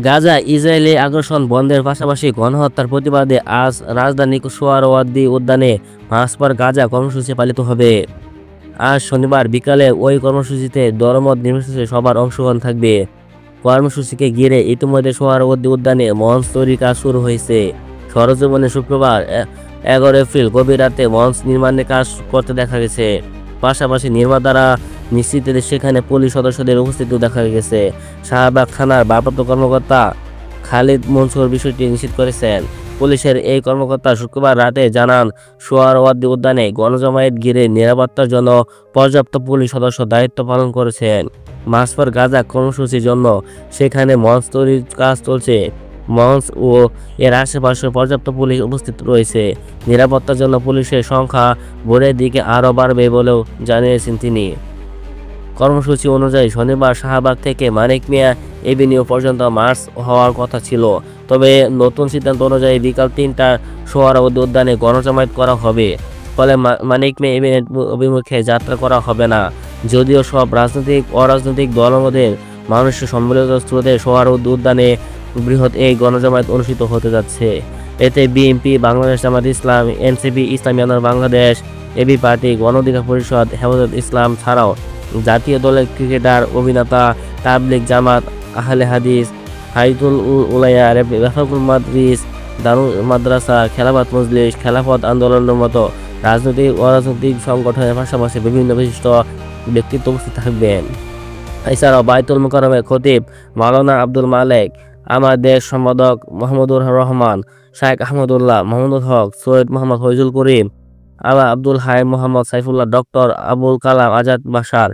Gaza Israeli আগ্রাসন বন্ধের পাশাপাশি গণহত্যার প্রতিবাদে আজ রাজধানী সোহরাওয়ার্দী উদ্যানে মার্চ ফর গাজা কর্মসূচি পালিত হবে। আজ শনিবার বিকালে ওই কর্মসূচিতে দলমত নির্বিশেষে সবার অংশগ্রহণ থাকবে। কর্মসূচিকে ঘিরে ইতিমধ্যে সোহরাওয়ার্দী উদ্যানে মঞ্চ তৈরির কাজ শুরু হয়েছে। সরেজমিনে শুক্রবার 11 এপ্রিল গভীর রাতে মঞ্চ নির্মাণের কাজ করতে দেখা গেছে। পাশাপাশি নির্মাতারা নিশ্চিত সেখানে পুলিশ সদস্যদের উপস্থিতিও দেখা গেছে। শাহবাগ থানার ভারপ্রাপ্ত কর্মকর্তা খালিদ মনসুর বিষয়টি নিশ্চিত করেছেন। পুলিশের এই কর্মকর্তা শুক্রবার রাতে জানান, সোহরাওয়ার্দী উদ্যানে গণজমায়েত ঘিরে নিরাপত্তার জন্য পর্যাপ্ত পুলিশ সদস্য দায়িত্ব পালন করেছেন। মার্চ ফর গাজা কর্মসূচির জন্য সেখানে মঞ্চ তৈরির কাজ চলছে। মঞ্চ ও এর আশেপাশে পর্যাপ্ত পুলিশ উপস্থিত রয়েছে। নিরাপত্তার জন্য পুলিশের সংখ্যা ভোরের দিকে আরও বাড়বে বলেও জানিয়েছেন তিনি। কর্মসূচি অনুযায়ী শনিবার শাহবাগ থেকে মানিক মিয়া এভিনিউ পর্যন্ত মার্চ হওয়ার কথা ছিল। তবে নতুন সিদ্ধান্ত অনুযায়ী বিকাল ৩টার সোহরাওয়ার্দী উদ্যানে গণজমায়েত করা হবে। ফলে মানিক মিয়া এভিনিউ অভিমুখে যাত্রা করা হবে না। যদিও সব রাজনৈতিক অরাজনৈতিক দলগুলোর মানুষের সম্মিলিত স্রোতে সোহরাওয়ার্দী উদ্যানে বৃহৎ এই গণজমায়েত অনুষ্ঠিত হতে যাচ্ছে। এতে বিএনপি, বাংলাদেশ জামায়াত ইসলাম, এনসিপি, ইসলামী আন্দোলন বাংলাদেশ, এবি পার্টি, গণ অধিকার পরিষদ, হেফাজত ইসলাম ছাড়াও জাতীয় দলের ক্রিকেটার, অভিনেতা, তাবলিগ জামাত, আহলে হাদিস, হাইতুল উলায়া, রেফাকুল মাদ্রিস, দারুল মাদ্রাসা, খেলাফত মজলিস, খেলাফত আন্দোলনের মতো রাজনৈতিক অরাজনৈতিক সংগঠনের পাশাপাশি বিভিন্ন বিশিষ্ট ব্যক্তিত্ব উপস্থিত থাকবেন। এছাড়াও বায়তুল মোকাররমের খতিব মাওলানা আব্দুল মালেক, আমার দেশ সম্পাদক মাহমুদুর রহমান, শাইখ আহমদুল্লাহ, মাহমুদুল হক, সৈয়দ মোহাম্মদ ফয়জুল করিম, আলা আব্দুল হাই, মোহাম্মদ সাইফুল্লাহ, ডক্টর আবুল কালাম আজাদ বাশার,